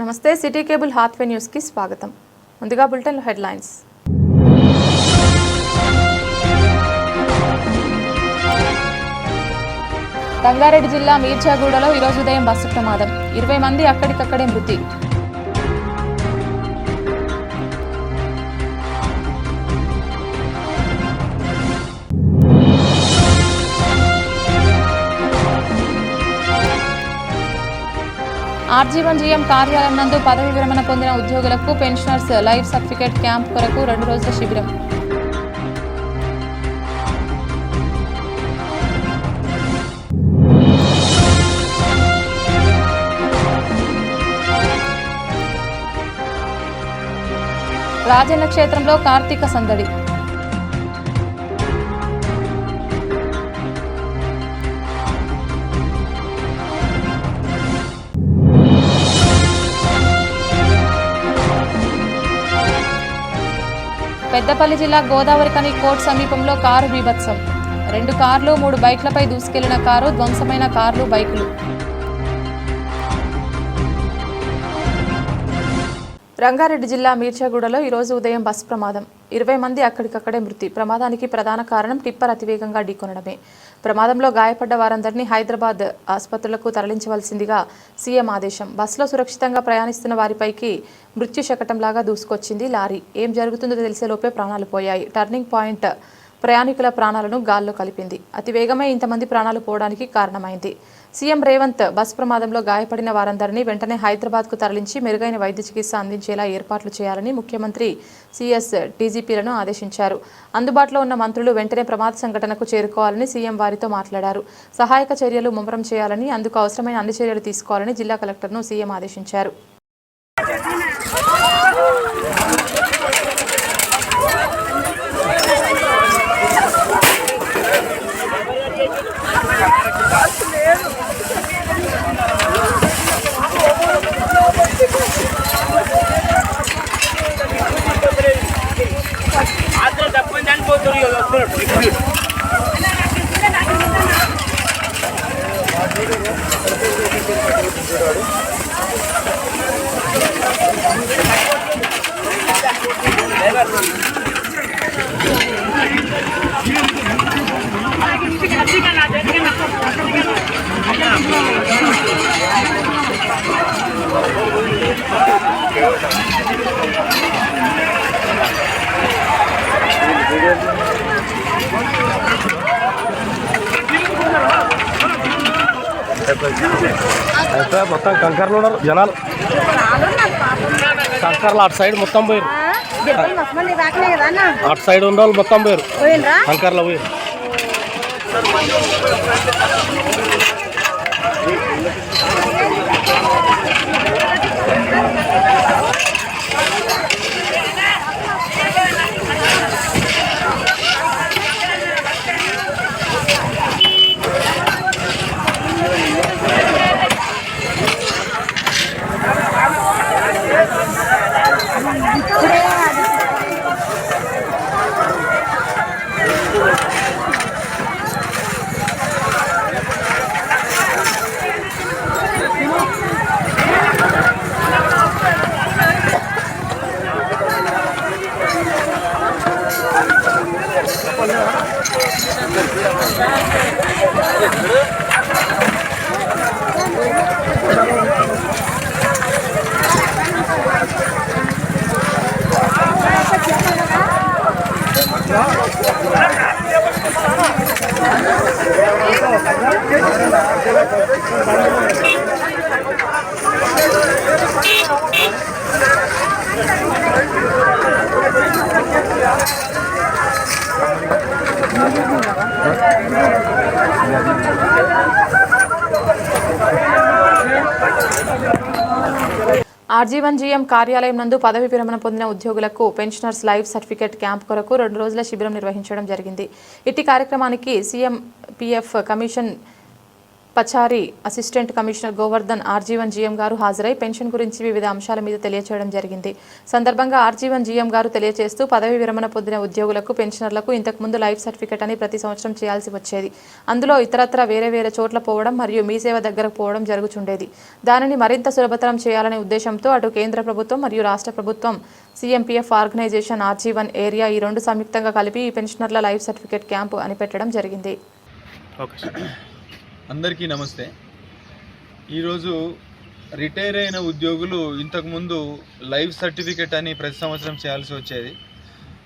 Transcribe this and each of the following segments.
నమస్తే city cable Hathway news కి స్వాగతం. ముందుగా బులెటిన్ హెడ్లైన్స్. రంగారెడ్డి జిల్లా మీర్జాగూడలో ఈరోజు ఉదయం బస్సు ప్రమాదం. 20 మంది అక్కడికక్కడే మృతి. ఆర్జీవన్ కార్యాలయం నందు పదవి విరమణ పొందిన ఉద్యోగులకు పెన్షనర్స్ లైఫ్ సర్టిఫికేట్ క్యాంప్ కొరకు 2 రోజుల శిబిరం. రాజన్న క్షేత్రంలో కార్తీక సందడి. పెద్దపల్లి జిల్లా గోదావరిఖని కోర్టు సమీపంలో కారు బీభత్సం. 2 కార్లు 3 బైక్లపై దూసుకెళ్లిన కారు, ధ్వంసమైన కార్లు, బైకులు. రంగారెడ్డి జిల్లా మీర్జాగూడలో ఈరోజు ఉదయం బస్సు ప్రమాదం. 20 మంది అక్కడికక్కడే మృతి. ప్రమాదానికి ప్రధాన కారణం టిప్పర్ అతివేగంగా ఢీకొనడమే. ప్రమాదంలో గాయపడ్డ వారందరినీ హైదరాబాద్ ఆసుపత్రులకు తరలించవలసిందిగా సీఎం ఆదేశం. బస్సులో సురక్షితంగా ప్రయాణిస్తున్న వారిపైకి మృత్యు శకటంలాగా దూసుకొచ్చింది లారీ. ఏం జరుగుతుందో తెలిసేలోపే ప్రాణాలు పోయాయి. టర్నింగ్ పాయింట్ ప్రయాణికుల ప్రాణాలను గాల్లో కలిపింది. అతివేగమే ఇంతమంది ప్రాణాలు పోవడానికి కారణమైంది. సీఎం రేవంత్ బస్సు ప్రమాదంలో గాయపడిన వారందరినీ వెంటనే హైదరాబాద్కు తరలించి మెరుగైన వైద్య చికిత్స అందించేలా ఏర్పాట్లు చేయాలని ముఖ్యమంత్రి సీఎస్ డీజీపీలను ఆదేశించారు. అందుబాటులో ఉన్న మంత్రులు వెంటనే ప్రమాద సంఘటనకు చేరుకోవాలని సీఎం వారితో మాట్లాడారు. సహాయక చర్యలు ముమ్మరం చేయాలని, అందుకు అవసరమైన అన్ని చర్యలు తీసుకోవాలని జిల్లా కలెక్టర్ను సీఎం ఆదేశించారు. అయితే మొత్తం కంకర్లు ఉన్నారు జనాలు. కంకర్లు అటు సైడ్ మొత్తం పోయారు. అటు సైడ్ ఉన్న వాళ్ళు మొత్తం పోయారు. కంకర్లో పోయారు. ఆర్జీవన్ కార్యాలయం నందు పదవి విరమణ పొందిన ఉద్యోగులకు పెన్షనర్స్ లైఫ్ సర్టిఫికేట్ క్యాంప్ కొరకు 2 రోజుల శిబిరం నిర్వహించడం జరిగింది. ఇట్టి కార్యక్రమానికి సీఎం పీఎఫ్ కమిషన్ పచారి assistant commissioner Govardhan RG one GM గారు హాజరై పెన్షన్ గురించి వివిధ అంశాల మీద తెలియజేయడం జరిగింది. సందర్భంగా ఆర్జీవన్ జీఎం గారు తెలియజేస్తూ పదవి విరమణ పొందిన ఉద్యోగులకు పెన్షనర్లకు ఇంతకుముందు లైఫ్ సర్టిఫికెట్ అని ప్రతి సంవత్సరం చేయాల్సి వచ్చేది. అందులో ఇతరత్ర వేరే చోట్ల పోవడం మరియు మీ సేవ దగ్గరకు పోవడం జరుగుతుండేది. దానిని మరింత సులభతరం చేయాలనే ఉద్దేశంతో అటు కేంద్ర ప్రభుత్వం మరియు రాష్ట్ర ప్రభుత్వం CMPF ఆర్గనైజేషన్ ఆర్జీవన్ ఏరియా ఈ రెండు సంయుక్తంగా కలిపి ఈ పెన్షనర్ల లైఫ్ సర్టిఫికెట్ క్యాంపు అని పెట్టడం జరిగింది. అందరికీ నమస్తే. ఈరోజు రిటైర్ అయిన ఉద్యోగులు ఇంతకుముందు లైఫ్ సర్టిఫికెట్ అని ప్రతి సంవత్సరం చేయాల్సి వచ్చేది.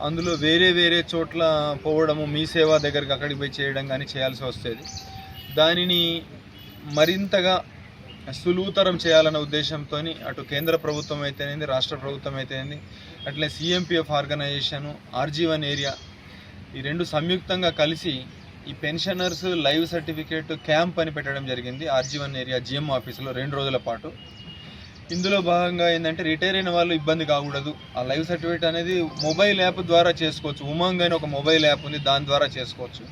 అందులో వేరే చోట్ల పోవడము, మీ సేవా దగ్గరికి అక్కడికి పోయి చేయడం కానీ చేయాల్సి వస్తుంది. దానిని మరింతగా సులువుతరం చేయాలన్న ఉద్దేశంతో అటు కేంద్ర ప్రభుత్వం అయితేనేది, రాష్ట్ర ప్రభుత్వం అయితేనేది, అట్లే CMPF ఆర్గనైజేషను, ఆర్జీవన్ ఏరియా ఈ రెండు సంయుక్తంగా కలిసి ఈ పెన్షనర్స్ లైవ్ సర్టిఫికేట్ క్యాంప్ అని పెట్టడం జరిగింది ఆర్జీవన్ ఏరియా GM ఆఫీసులో 2 రోజుల పాటు. ఇందులో భాగంగా ఏంటంటే రిటైర్ అయిన వాళ్ళు ఇబ్బంది కాకూడదు. ఆ లైవ్ సర్టిఫికేట్ అనేది మొబైల్ యాప్ ద్వారా చేసుకోవచ్చు. ఉమంగ్ అని ఒక మొబైల్ యాప్ ఉంది, దాని ద్వారా చేసుకోవచ్చు.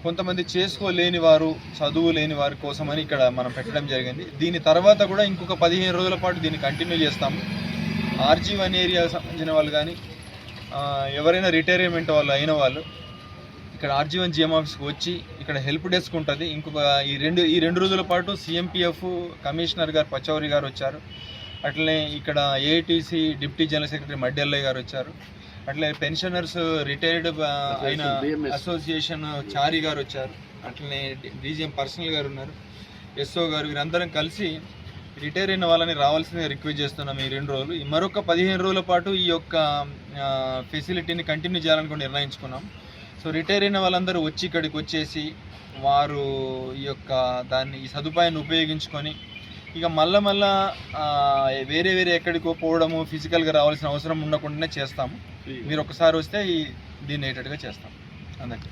కొంతమంది చేసుకోలేని వారు, చదువు లేని వారి కోసమని ఇక్కడ మనం పెట్టడం జరిగింది. దీని తర్వాత కూడా ఇంకొక 15 రోజుల పాటు దీన్ని కంటిన్యూ చేస్తాము. ఆర్జీవన్ ఏరియాకి సంబంధించిన వాళ్ళు కానీ ఎవరైనా రిటైర్మెంట్ వాళ్ళు అయిన వాళ్ళు ఇక్కడ ఆర్జీవన్ GM ఆఫీస్కి వచ్చి ఇక్కడ హెల్ప్ డెస్క్ ఉంటుంది. ఇంకొక ఈ రెండు రోజుల పాటు CMPF కమిషనర్ గారు పచౌరి గారు వచ్చారు. అట్లనే ఇక్కడ AITC డిప్యూటీ జనరల్ సెక్రటరీ మడ్డెల్లయ్య గారు వచ్చారు. అట్లే పెన్షనర్స్ రిటైర్డ్ అయిన అసోసియేషన్ చారి గారు వచ్చారు. అట్లనే DGM పర్సనల్ గారు ఉన్నారు, SO గారు. వీరందరం కలిసి రిటైర్ అయిన వాళ్ళని రావాల్సిందిగా రిక్వెస్ట్ చేస్తున్నాం. ఈ 2 రోజులు, మరొక 15 రోజుల పాటు ఈ యొక్క ఫెసిలిటీని కంటిన్యూ చేయాలని కూడా నిర్ణయించుకున్నాం. సో రిటైర్ అయిన వాళ్ళందరూ వచ్చి ఇక్కడికి వచ్చేసి వారు ఈ యొక్క ఈ సదుపాయాన్ని ఉపయోగించుకొని ఇక మళ్ళా వేరే ఎక్కడికో పోవడము, ఫిజికల్గా రావాల్సిన అవసరం ఉండకుండానే చేస్తాము. మీరు ఒకసారి వస్తే దీన్ని అయ్యేటట్టుగా చేస్తాం. అందరికీ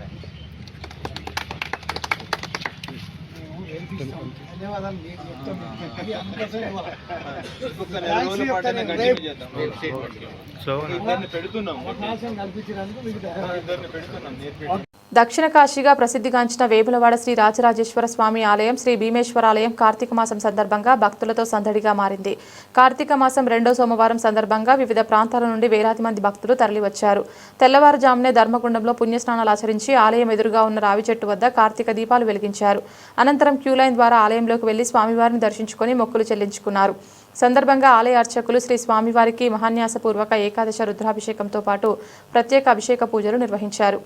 దక్షిణ కాశీగా ప్రసిద్ధిగాంచిన వేములవాడ శ్రీ రాజరాజేశ్వర స్వామి ఆలయం, శ్రీ భీమేశ్వరాలయం కార్తీక మాసం సందర్భంగా భక్తులతో సందడిగా మారింది. కార్తీక మాసం 2వ సోమవారం సందర్భంగా వివిధ ప్రాంతాల నుండి వేలాది మంది భక్తులు తరలివచ్చారు. తెల్లవారుజామునే ధర్మగుండంలో పుణ్యస్నానాలు ఆచరించి ఆలయం ఎదురుగా ఉన్న రావి చెట్టు వద్ద కార్తీక దీపాలు వెలిగించారు. అనంతరం క్యూలైన్ ద్వారా ఆలయంలోకి వెళ్లి స్వామివారిని దర్శించుకుని మొక్కులు చెల్లించుకున్నారు. సందర్భంగా ఆలయ అర్చకులు శ్రీ స్వామివారికి మహాన్యాసపూర్వక ఏకాదశ రుద్రాభిషేకంతో పాటు ప్రత్యేక అభిషేక పూజలు నిర్వహించారు.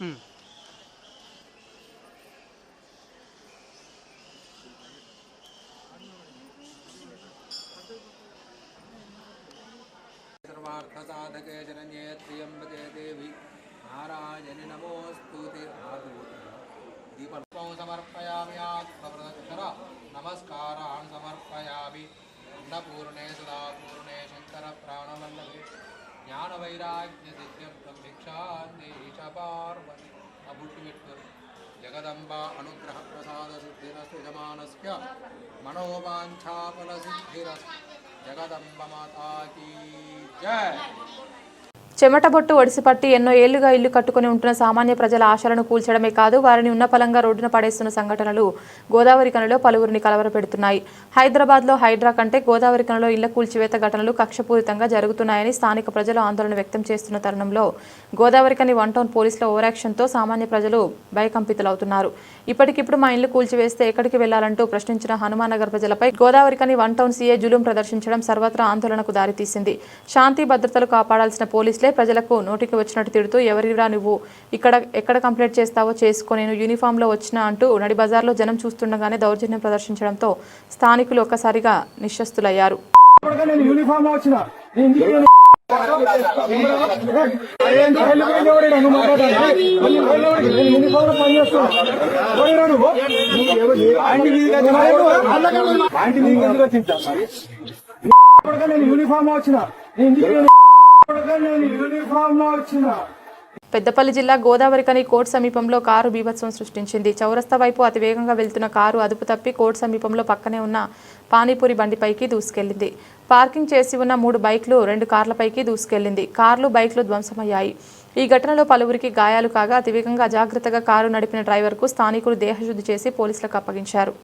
सर्वार्थसाधके शरण्ये त्र्यम्बके देवी नारायणि नमोस्तुते दीपं समर्पयामि आत्मप्रदक्षिण नमस्कारान् समर्पयामि अन्नपूर्णे सदापूर्णे शङ्करप्राणवल्लभे ज्ञानवैराग्यसिद्ध्यर्थं भिक्षान्देश पार्वती अबुट्टुमिट्टुरु जगदम्बा अनुग्रहप्रसादसिद्धिरस्तु यजमानस्य मनोवाञ्छाफलसिद्धिरस्तु जगदम्ब माता की जय। చెమటబొట్టు ఒడిసిపట్టి ఎన్నో ఏళ్లుగా ఇల్లు కట్టుకుని ఉంటున్న సామాన్య ప్రజల ఆశలను కూల్చడమే కాదు వారిని ఉన్నపలంగా రోడ్డున పడేస్తున్న సంఘటనలు గోదావరి కనిలో పలువురిని కలవరపెడుతున్నాయి. హైదరాబాద్లో హైడ్రా కంటే గోదావరి కనిలో ఇళ్ల కూల్చివేత ఘటనలు కక్షపూరితంగా జరుగుతున్నాయని స్థానిక ప్రజలు ఆందోళన వ్యక్తం చేస్తున్న తరుణంలో గోదావరి కని వన్ టౌన్ పోలీసుల ఓవరాక్షన్తో సామాన్య ప్రజలు భయకంపితులవుతున్నారు. ఇప్పటికిప్పుడు మా ఇల్లు కూల్చివేస్తే ఎక్కడికి వెళ్లాలంటూ ప్రశ్నించిన హనుమానగర్ ప్రజలపై గోదావరి కని వన్ టౌన్ సీఏ జులుం ప్రదర్శించడం సర్వత్రా ఆందోళనకు దారితీసింది. శాంతి భద్రతలు కాపాడాల్సిన పోలీసులే ప్రజలకు నోటికి వచ్చినట్టు తిడుతూ ఎవరిరా నువ్వు ఎక్కడ కంప్లైంట్ చేస్తావో చేసుకో నేను యూనిఫామ్లో వచ్చినా అంటూ నడి బజార్లో జనం చూస్తుండగానే దౌర్జన్యం ప్రదర్శించడంతో స్థానికులు ఒక్కసారిగా నిశ్శస్తులయ్యారు. పెద్దపల్లి జిల్లా గోదావరి కని కోర్టు సమీపంలో కారు బీభత్సం సృష్టించింది. చౌరస్తా వైపు అతి వేగంగా వెళ్తున్న కారు అదుపు తప్పి కోర్టు సమీపంలో పక్కనే ఉన్న పానీపూరి బండిపైకి దూసుకెళ్లింది. పార్కింగ్ చేసి ఉన్న 3 బైక్లు 2 కార్లపైకి దూసుకెళ్లింది. కార్లు బైక్లు ధ్వంసమయ్యాయి. ఈ ఘటనలో పలువురికి గాయాలు కాగా అతివేగంగా అజాగ్రత్తగా కారు నడిపిన డ్రైవర్కు స్థానికులు దేహశుద్ధి చేసి పోలీసులకు అప్పగించారు.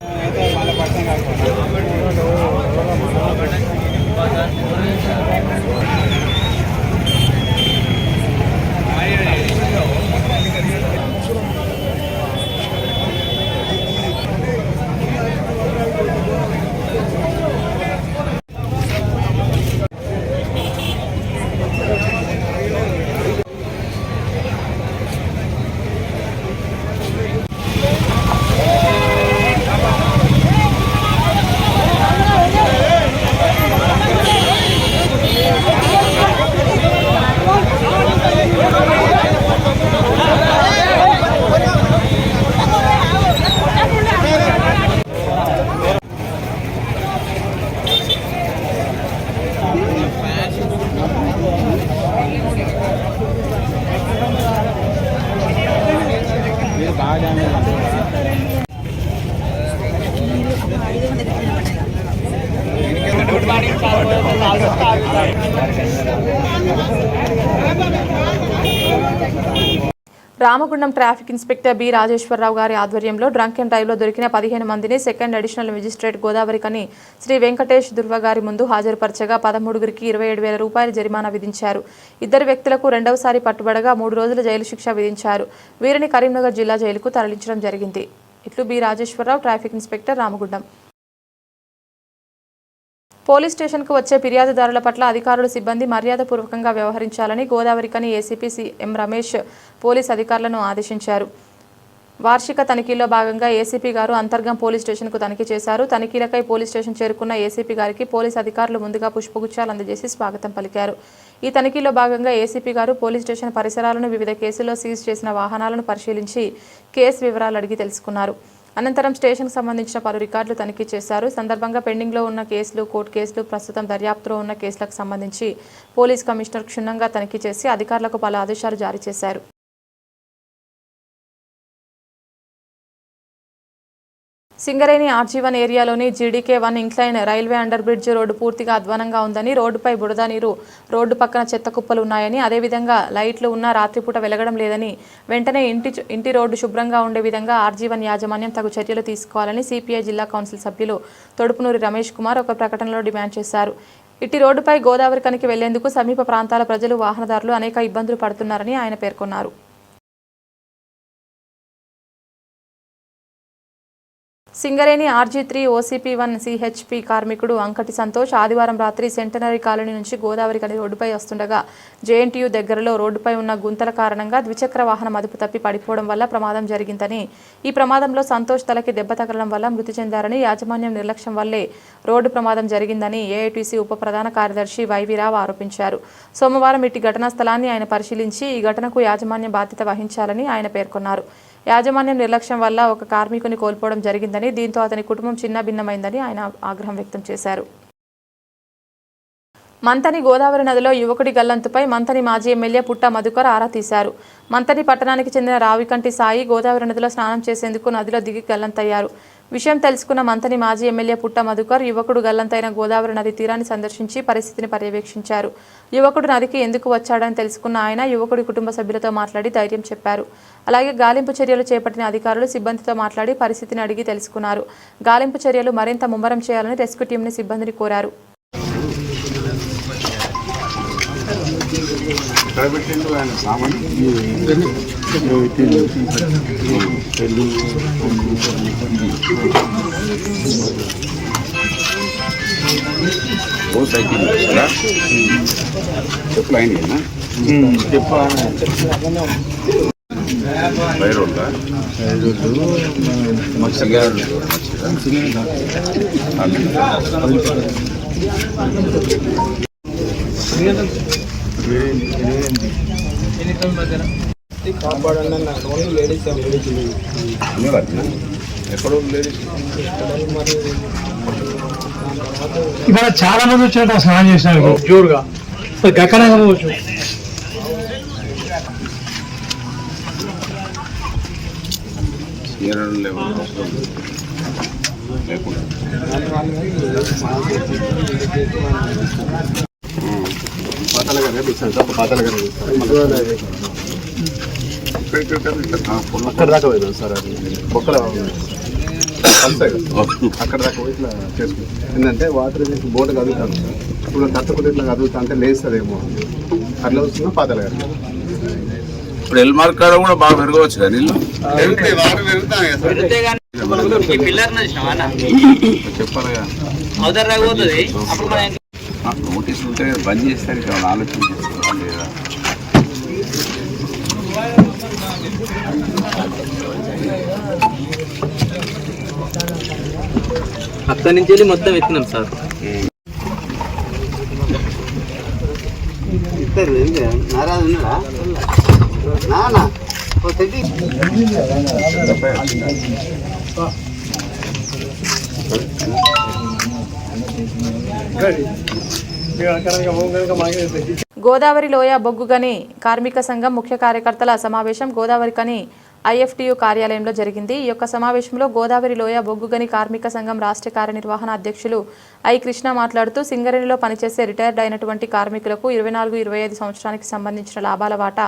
Ramagundam traffic inspector B Rajeswara Rao గారి ఆధ్వర్యంలో డ్రంక్ అండ్ డ్రైవ్లో దొరికిన 15 మందిని సెకండ్ అడిషనల్ మెజిస్ట్రేట్ గోదావరి కని శ్రీ వెంకటేష్ దుర్వ గారి ముందు హాజరుపరచగా 13కి 27,000 రూపాయల జరిమానా విధించారు. 2 వ్యక్తులకు రెండవసారి పట్టుబడగా 3 రోజుల జైలు శిక్ష విధించారు. వీరిని కరీంనగర్ జిల్లా జైలుకు తరలించడం జరిగింది. ఇట్లు B Rajeswara Rao, traffic inspector, Ramagundam. Police స్టేషన్కు వచ్చే ఫిర్యాదుదారుల పట్ల అధికారులు సిబ్బంది మర్యాదపూర్వకంగా వ్యవహరించాలని గోదావరి కని ఏసీపీ ఎం రమేష్ పోలీస్ అధికారులను ఆదేశించారు. వార్షిక తనిఖీల్లో భాగంగా ఏసీపీ గారు అంతర్గం పోలీస్ స్టేషన్కు తనిఖీ చేశారు. తనిఖీలకై పోలీస్ స్టేషన్ చేరుకున్న ఏసీపీ గారికి పోలీస్ అధికారులు ముందుగా పుష్పగుచ్చాలు అందజేసి స్వాగతం పలికారు. ఈ తనిఖీలో భాగంగా ఏసీపీ గారు పోలీస్ స్టేషన్ పరిసరాలను, వివిధ కేసుల్లో సీజ్ చేసిన వాహనాలను పరిశీలించి కేసు వివరాలు అడిగి తెలుసుకున్నారు. అనంతరం స్టేషన్కు సంబంధించిన పలు రికార్డులు తనిఖీ చేశారు. సందర్భంగా పెండింగ్లో ఉన్న కేసులు, కోర్టు కేసులు, ప్రస్తుతం దర్యాప్తులో ఉన్న కేసులకు సంబంధించి పోలీస్ కమిషనర్ క్షుణ్ణంగా తనిఖీ చేసి అధికారులకు పలు ఆదేశాలు జారీ చేశారు. సింగరేణి ఆర్జీ1 ఏరియాలోని జీడీకే1 incline railway under bridge road పూర్తిగా అధ్వానంగా ఉందని, రోడ్డుపై బురద నీరు, రోడ్డు పక్కన చెత్త కుప్పలు ఉన్నాయని, అదేవిధంగా లైట్లు ఉన్నా రాత్రిపూట వెలగడం లేదని, వెంటనే ఇంటి రోడ్డు శుభ్రంగా ఉండే విధంగా ఆర్జీ1 యాజమాన్యం తగు చర్యలు తీసుకోవాలని సిపిఐ జిల్లా కౌన్సిల్ సభ్యులు తొడుపునూరి రమేష్ కుమార్ ఒక ప్రకటనలో డిమాండ్ చేశారు. ఇట్టి రోడ్డుపై గోదావరి కనికి వెళ్లేందుకు సమీప ప్రాంతాల ప్రజలు, వాహనదారులు అనేక ఇబ్బందులు పడుతున్నారని ఆయన పేర్కొన్నారు. సింగరేణి RG3 OCP1 CHP కార్మికుడు అంకటి సంతోష్ ఆదివారం రాత్రి సెంటనరీ కాలనీ నుంచి గోదావరి కని రోడ్డుపై వస్తుండగా JNTU దగ్గరలో రోడ్డుపై ఉన్న గుంతల కారణంగా ద్విచక్ర వాహనం అదుపు తప్పి పడిపోవడం వల్ల ప్రమాదం జరిగిందని, ఈ ప్రమాదంలో సంతోష్ తలకి దెబ్బ తగలడం వల్ల మృతి చెందారని, యాజమాన్యం నిర్లక్ష్యం వల్లే రోడ్డు ప్రమాదం జరిగిందని AITC ఉప ప్రధాన కార్యదర్శి వైవిరావు ఆరోపించారు. సోమవారం ఇట్టి ఘటనా స్థలాన్ని ఆయన పరిశీలించి ఈ ఘటనకు యాజమాన్యం బాధ్యత వహించాలని ఆయన పేర్కొన్నారు. యాజమాన్యం నిర్లక్ష్యం వల్ల ఒక కార్మికుని కోల్పోవడం జరిగిందని, దీంతో అతని కుటుంబం చిన్నభిన్నమైందని ఆయన ఆగ్రహం వ్యక్తం చేశారు. మంతని గోదావరి నదిలో యువకుడి గల్లంతుపై మంతని మాజీ ఎమ్మెల్యే పుట్ట మధుకర్ ఆరా తీశారు. మంతని పట్టణానికి చెందిన రావికంటి సాయి గోదావరి నదిలో స్నానం చేసేందుకు నదిలో దిగి గల్లంతయ్యారు. విషయం తెలుసుకున్న మంతని మాజీ ఎమ్మెల్యే పుట్ట మధుకర్ యువకుడు గల్లంతైన గోదావరి నది తీరాన్ని సందర్శించి పరిస్థితిని పర్యవేక్షించారు. యువకుడు నదికి ఎందుకు వచ్చాడని తెలుసుకున్న ఆయన యువకుడి కుటుంబ సభ్యులతో మాట్లాడి ధైర్యం చెప్పారు. అలాగే గాలింపు చర్యలు చేపట్టిన అధికారులు సిబ్బందితో మాట్లాడి పరిస్థితిని అడిగి తెలుసుకున్నారు. గాలింపు చర్యలు మరింత ముమ్మరం చేయాలని రెస్క్యూ టీంని సిబ్బందిని కోరారు. ఇవాళ చాలా మంది వచ్చినట్టు స్నానం చేసినారు జోరుగా గక్కనే కలవచ్చు. అక్కడ దాకా పోయినా సార్, అది బొక్కల అక్కడ దాకా పోయి ఇట్లా చేసుకుంటాం. ఏంటంటే వాటర్ బోట్ కదులుతాను సార్, ఇప్పుడు తట్టుకుంటే ఇట్లా కదులుతా అంటే లేస్తుందేమో అట్లా వస్తున్నా పాతల గారు. ఇప్పుడు ఎల్మార్ కాడ కూడా బాగా పెరగవచ్చు కానీ చెప్పాలి. నోటీస్ ఉంటే బంద్ చేస్తారు కదా, ఆలోచన చేస్తారు లేదా? అక్కడి నుంచి వెళ్ళి మొత్తం ఎత్తినాం సార్. గోదావరి లోయ బొగ్గుగని కార్మిక సంఘం ముఖ్య కార్యకర్తల సమావేశం గోదావరి కని IFTU కార్యాలయంలో జరిగింది. ఈ యొక్క సమావేశంలో గోదావరి లోయ బొగ్గుగని కార్మిక సంఘం రాష్ట్ర కార్యనిర్వహణ అధ్యక్షులు కృష్ణ మాట్లాడుతూ సింగరేణిలో పనిచేసే రిటైర్డ్ అయినటువంటి కార్మికులకు 24-25 సంవత్సరానికి సంబంధించిన లాభాల వాటా,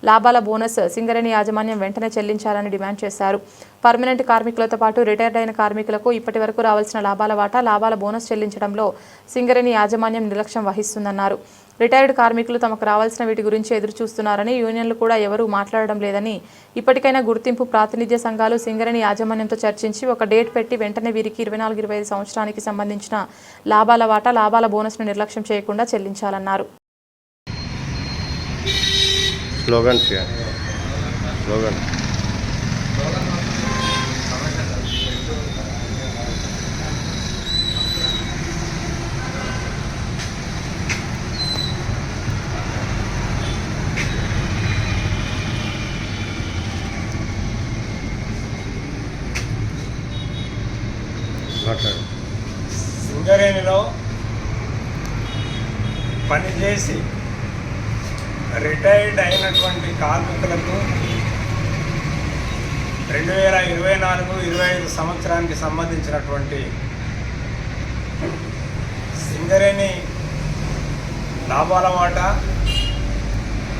లాభాల బోనస్ సింగరేణి యాజమాన్యం వెంటనే చెల్లించాలని డిమాండ్ చేశారు. పర్మనెంట్ కార్మికులతో పాటు రిటైర్డ్ అయిన కార్మికులకు ఇప్పటి వరకు రావాల్సిన లాభాల వాటా, లాభాల బోనస్ చెల్లించడంలో సింగరేణి యాజమాన్యం నిర్లక్ష్యం వహిస్తుందన్నారు. రిటైర్డ్ కార్మికులు తమకు రావాల్సిన వీటి గురించి ఎదురు చూస్తున్నారని, యూనియన్లు కూడా ఎవరూ మాట్లాడడం లేదని, ఇప్పటికైనా గుర్తింపు ప్రాతినిధ్య సంఘాలు సింగరేణి యాజమాన్యంతో చర్చించి ఒక డేట్ పెట్టి వెంటనే వీరికి 24-25 సంవత్సరానికి సంబంధించిన లాభాల వాటా, లాభాల బోనస్ను నిర్లక్ష్యం చేయకుండా చెల్లించాలన్నారు. సింగరేణిలో పనిచేసి రిటైర్డ్ అయినటువంటి కార్మికులకు 2024-25 సంవత్సరానికి సంబంధించినటువంటి సింగరేణి లాభాల వాటా,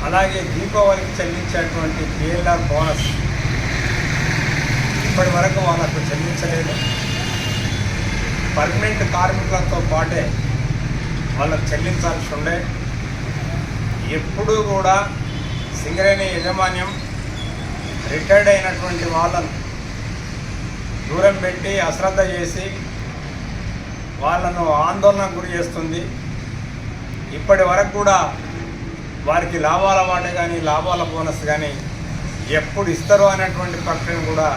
అలాగే దీపావళికి చెల్లించేటువంటి PLR బోనస్ ఇప్పటి వరకు వాళ్ళకు చెల్లించలేదు. పర్మనెంట్ కార్మికులతో పాటే వాళ్ళకు చెల్లించాల్సి ఉండే. ఎప్పుడూ కూడా సింగరేణి యాజమాన్యం రిటైర్డ్ అయినటువంటి వాళ్ళను దూరం పెట్టి అశ్రద్ధ చేసి వాళ్ళను ఆందోళనకు గురి చేస్తుంది. ఇప్పటి వరకు కూడా వారికి లాభాల వాట కానీ లాభాల బోనస్ కానీ ఎప్పుడు ఇస్తారో అనేటువంటి ప్రకటన కూడా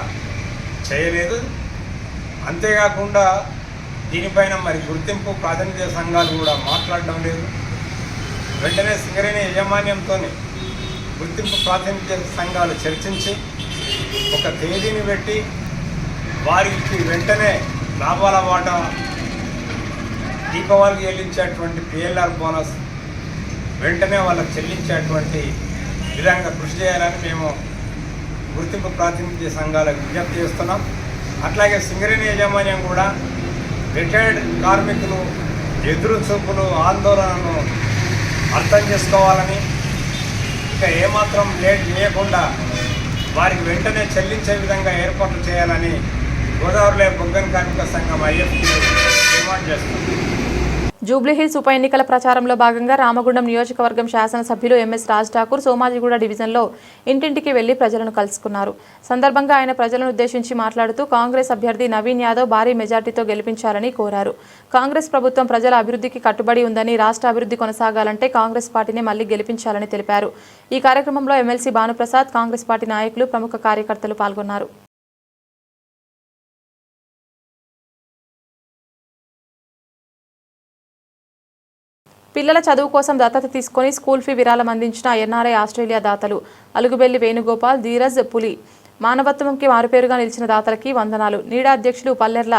చేయలేదు. అంతేకాకుండా దీనిపైన మరి గుర్తింపు ప్రాతినిధ్య సంఘాలు కూడా మాట్లాడడం లేదు. వెంటనే సింగరేణి యాజమాన్యంతో గుర్తింపు ప్రాతినిధ్య సంఘాలు చర్చించి ఒక తేదీని పెట్టి వారికి వెంటనే లాభాల వాటా దీపావళికి చెల్లించేటువంటి పిఎల్ఆర్ బోనస్ వెంటనే వాళ్ళకు చెల్లించేటువంటి విధంగా కృషి చేయాలని మేము గుర్తింపు ప్రాతినిధ్య సంఘాలకు విజ్ఞప్తి చేస్తున్నాం. అట్లాగే సింగరేణి యాజమాన్యం కూడా రిటైర్డ్ కార్మికులు ఎదురు చూపులు ఆందోళనను అర్థం చేసుకోవాలని, ఇక ఏమాత్రం లేట్ చేయకుండా వారికి వెంటనే చెల్లించే విధంగా ఏర్పాట్లు చేయాలని గోదావరిలో బొగ్గన్ కార్మిక సంఘం ఐఎఫ్టీ డిమాండ్ చేస్తుంది. జూబ్లీహిల్స్ ఉప ఎన్నికల ప్రచారంలో భాగంగా రామగుండం నియోజకవర్గం శాసనసభ్యులు ఎంఎస్ రాజ్ ఠాకూర్ సోమాజిగూడ డివిజన్లో ఇంటింటికి వెళ్లి ప్రజలను కలుసుకున్నారు. సందర్భంగా ఆయన ప్రజలను ఉద్దేశించి మాట్లాడుతూ కాంగ్రెస్ అభ్యర్థి నవీన్ యాదవ్ భారీ మెజార్టీతో గెలిపించాలని కోరారు. కాంగ్రెస్ ప్రభుత్వం ప్రజల అభివృద్ధికి కట్టుబడి ఉందని, రాష్ట్ర అభివృద్ధి కొనసాగాలంటే కాంగ్రెస్ పార్టీని మళ్లీ గెలిపించాలని తెలిపారు. ఈ కార్యక్రమంలో ఎమ్మెల్సీ భానుప్రసాద్, కాంగ్రెస్ పార్టీ నాయకులు, ప్రముఖ కార్యకర్తలు పాల్గొన్నారు. పిల్లల చదువు కోసం దత్తత తీసుకొని స్కూల్ ఫీ విరాళం అందించిన ఎన్ఆర్ఐ ఆస్ట్రేలియా దాతలు అలుగుబెల్లి వేణుగోపాల్, ధీరజ్ పులి మానవత్వంకి మారుపేరుగా నిలిచిన దాతలకి వందనాలు. నీడా అధ్యక్షులు పల్లెర్ల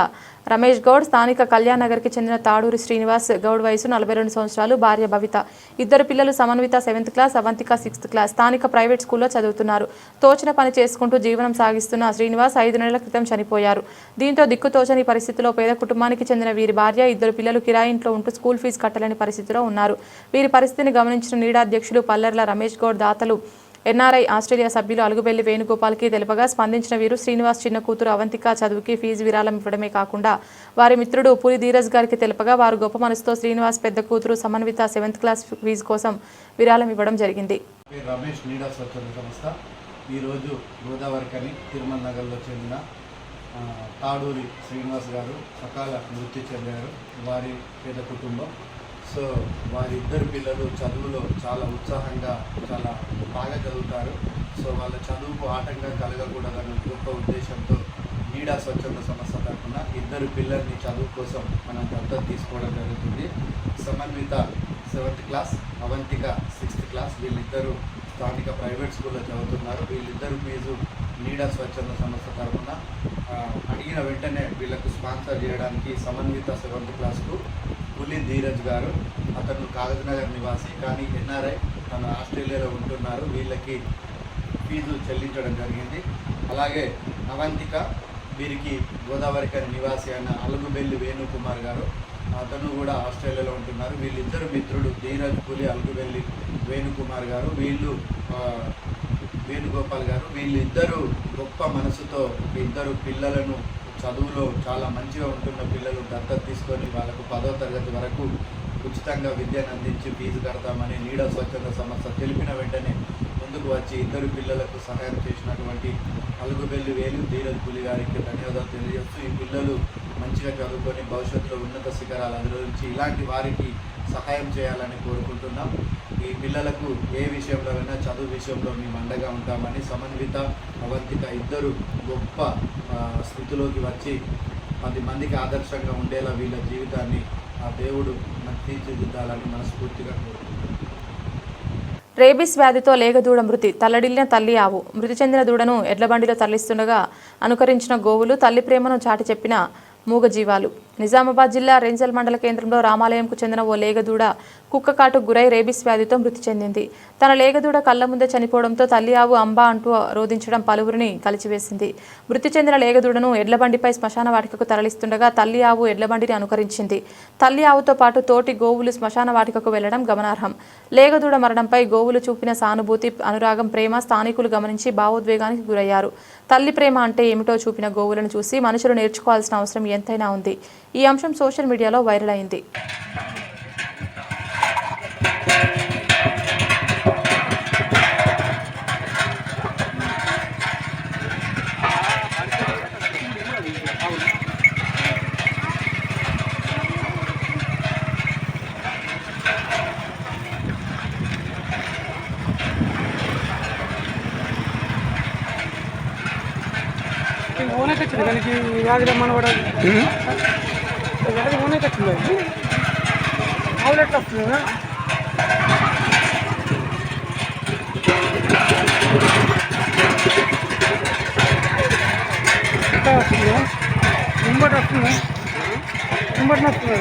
రమేష్ గౌడ్, స్థానిక కళ్యాణ్ నగర్కి చెందిన తాడూరి శ్రీనివాస్ గౌడ్ వయసు 42 సంవత్సరాలు, భార్య భవిత, ఇద్దరు పిల్లలు సమన్విత 7th class, Avantika 6th class, స్థానిక ప్రైవేట్ స్కూల్లో చదువుతున్నారు. తోచిన పని చేసుకుంటూ జీవనం సాగిస్తున్న శ్రీనివాస్ 5 నెలల క్రితం చనిపోయారు. దీంతో దిక్కుతోచని పరిస్థితిలో పేద కుటుంబానికి చెందిన వీరి భార్య, ఇద్దరు పిల్లలు కిరాయి ఇంట్లో ఉంటూ స్కూల్ ఫీజు కట్టలేని పరిస్థితిలో ఉన్నారు. వీరి పరిస్థితిని గమనించిన నీడా అధ్యక్షులు పల్లెర్ల రమేష్ గౌడ్ దాతలు ఎన్ఆర్ఐ ఆస్ట్రేలియా సభ్యులు అలుగుబెల్లి వేణుగోపాల్కి తెలుపగా స్పందించిన వీరు శ్రీనివాస్ చిన్న కూతురు అవంతిక చదువుకి ఫీజు విరాళం ఇవ్వడమే కాకుండా వారి మిత్రుడు పులి ధీరజ్ గారికి తెలుపగా వారు గొప్ప మనసుతో శ్రీనివాస్ పెద్ద కూతురు సమన్విత 7th క్లాస్ ఫీజు కోసం విరాళం ఇవ్వడం జరిగింది. రమేష్ నీడా స్వచ్ఛంద సంస్థ ఈరోజు గోదావరికని తిరుమల నగర్లో చెందిన తాడూరి శ్రీనివాస్ గారు అకాల మృతి చెందారు. వారి పేద కుటుంబం. సో వారి ఇద్దరు పిల్లలు చదువులో చాలా ఉత్సాహంగా చాలా బాగా చదువుతారు. సో వాళ్ళ చదువుకు ఆటంకం కలగకూడదన్న గొప్ప ఉద్దేశంతో నీడా స్వచ్ఛంద సంస్థ తరఫున ఇద్దరు పిల్లల్ని చదువు కోసం మనం దత్తత తీసుకోవడం జరుగుతుంది. సమన్విత 7th class, Avantika 6th class. వీళ్ళిద్దరూ స్థానిక ప్రైవేట్ స్కూల్లో చదువుతున్నారు. వీళ్ళిద్దరు ఫీజు నీడా స్వచ్ఛంద సంస్థ తరఫున అడిగిన వెంటనే వీళ్ళకు స్పాన్సర్ చేయడానికి సమన్విత 7th క్లాస్కు పులి ధీరజ్ గారు, అతను కాగజ్నగర్ నివాసి కానీ ఎన్ఆర్ఐ, తను ఆస్ట్రేలియాలో ఉంటున్నారు. వీళ్ళకి ఫీజు చెల్లించడం జరిగింది. అలాగే అవంతిక, వీరికి గోదావరికని నివాసి అయిన అలుగుబెల్లి వేణుకుమార్ గారు, అతను కూడా ఆస్ట్రేలియాలో ఉంటున్నారు. వీళ్ళిద్దరు మిత్రుడు ధీరజ్ పులి అలుగుబెల్లి వేణుకుమార్ గారు, వీళ్ళు వేణుగోపాల్ గారు. వీళ్ళిద్దరూ గొప్ప మనసుతో ఇద్దరు పిల్లలను చదువులో చాలా మంచిగా ఉంటున్న పిల్లలు దత్తత తీసుకొని వాళ్ళకు 10వ తరగతి వరకు ఉచితంగా విద్యను అందించి ఫీజు కడతామని నీడా స్వచ్ఛంద సంస్థ తెలిపిన వెంటనే ముందుకు వచ్చి ఇద్దరు పిల్లలకు సహాయం చేసినటువంటి అలుగుబెల్లి వేలు ధీరజ్ పులి గారికి ధన్యవాదాలు తెలియజేస్తూ ఈ పిల్లలు మంచిగా చదువుకొని భవిష్యత్తులో ఉన్నత శిఖరాలు అధిరోహించి ఇలాంటి వారికి సహాయం చేయాలని కోరుకుంటున్నాం. ఈ పిల్లలకు ఏ విషయంలో అయినా చదువు విషయంలో మేము అండగా ఉంటామని సమన్విత, అవంతిక ఇద్దరు గొప్ప స్థితిలోకి వచ్చి 10 మందికి ఆదర్శంగా ఉండేలా వీళ్ళ జీవితాన్ని ఆ దేవుడు తీర్చిదిద్దాలని మనస్ఫూర్తిగా కోరుకుంటున్నాం. రేబిస్ వ్యాధితో లేగదూడ మృతి, తల్లడిల్లిన తల్లి ఆవు. మృతి చెందిన దూడను ఎడ్లబండిలో తరలిస్తుండగా అనుకరించిన గోవులు తల్లి ప్రేమను చాటి చెప్పిన మూగజీవాలు. నిజామాబాద్ జిల్లా రేంజల్ మండల కేంద్రంలో రామాలయంకు చెందిన ఓ లేగదూడ కుక్కకాటుకు గురై రేబిస్ వ్యాధితో మృతి చెందింది. తన లేగదూడ కళ్ల ముందే చనిపోవడంతో తల్లి ఆవు అంబా అంటూ రోధించడం పలువురిని కలిచివేసింది. మృతి చెందిన లేగదూడను ఎడ్లబండిపై శ్మశాన వాటికకు తరలిస్తుండగా తల్లి ఆవు ఎడ్లబండిని అనుకరించింది. తల్లి ఆవుతో పాటు తోటి గోవులు శ్మశాన వాటికకు వెళ్లడం గమనార్హం. లేగదూడ మరణంపై గోవులు చూపిన సానుభూతి, అనురాగం, ప్రేమ స్థానికులు గమనించి భావోద్వేగానికి గురయ్యారు. తల్లి ప్రేమ అంటే ఏమిటో చూపిన గోవులను చూసి మనుషులు నేర్చుకోవాల్సిన అవసరం ఎంతైనా ఉంది. ఈ అంశం సోషల్ మీడియాలో వైరల్ అయింది. వ్యాధి మనబడాలి వ్యాధి మొన్న కట్టింది ఆవులు ఎట్లా వస్తుంది ఎట్లా వస్తుంది ఇంబటి వస్తుంది ఇంబటి వస్తుంది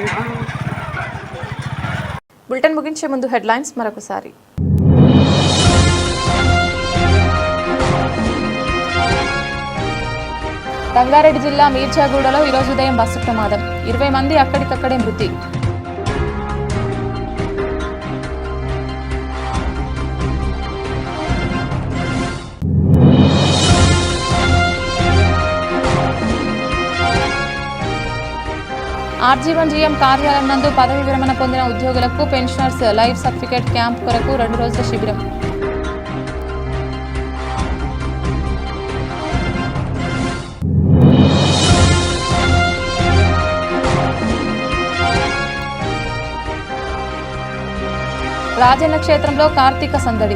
బులెటిన్ ముగించే ముందు హెడ్లైన్స్ మరొకసారి. రంగారెడ్డి జిల్లా మీర్చాగూడలో ఈరోజు ఉదయం బస్సు ప్రమాదం. 20 మంది అక్కడికక్కడే మృతి. RG1GM కార్యాలయం నందు పదవి విరమణ పొందిన ఉద్యోగులకు పెన్షనర్స్ లైఫ్ సర్టిఫికేట్ క్యాంప్ కొరకు 2 రోజుల శిబిరం. రాజన్న క్షేత్రంలో కార్తీక సందడి.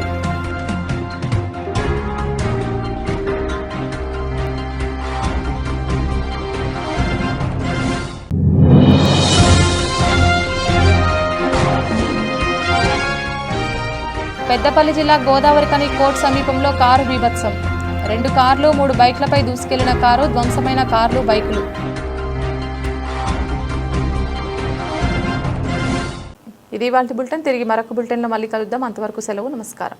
పెద్దపల్లి జిల్లా గోదావరికని కోర్టు సమీపంలో కారు బీభత్సం. 2 కార్లు 3 బైక్లపై దూసుకెళ్లిన కారు, ధ్వంసమైన కార్లు, బైకులు. ఇది ఇవాల్టి బులెటిన్. తిరిగి మరొక బులెటిన్లో మళ్ళీ కలుద్దాం. అంతవరకు సెలవు. నమస్కారం.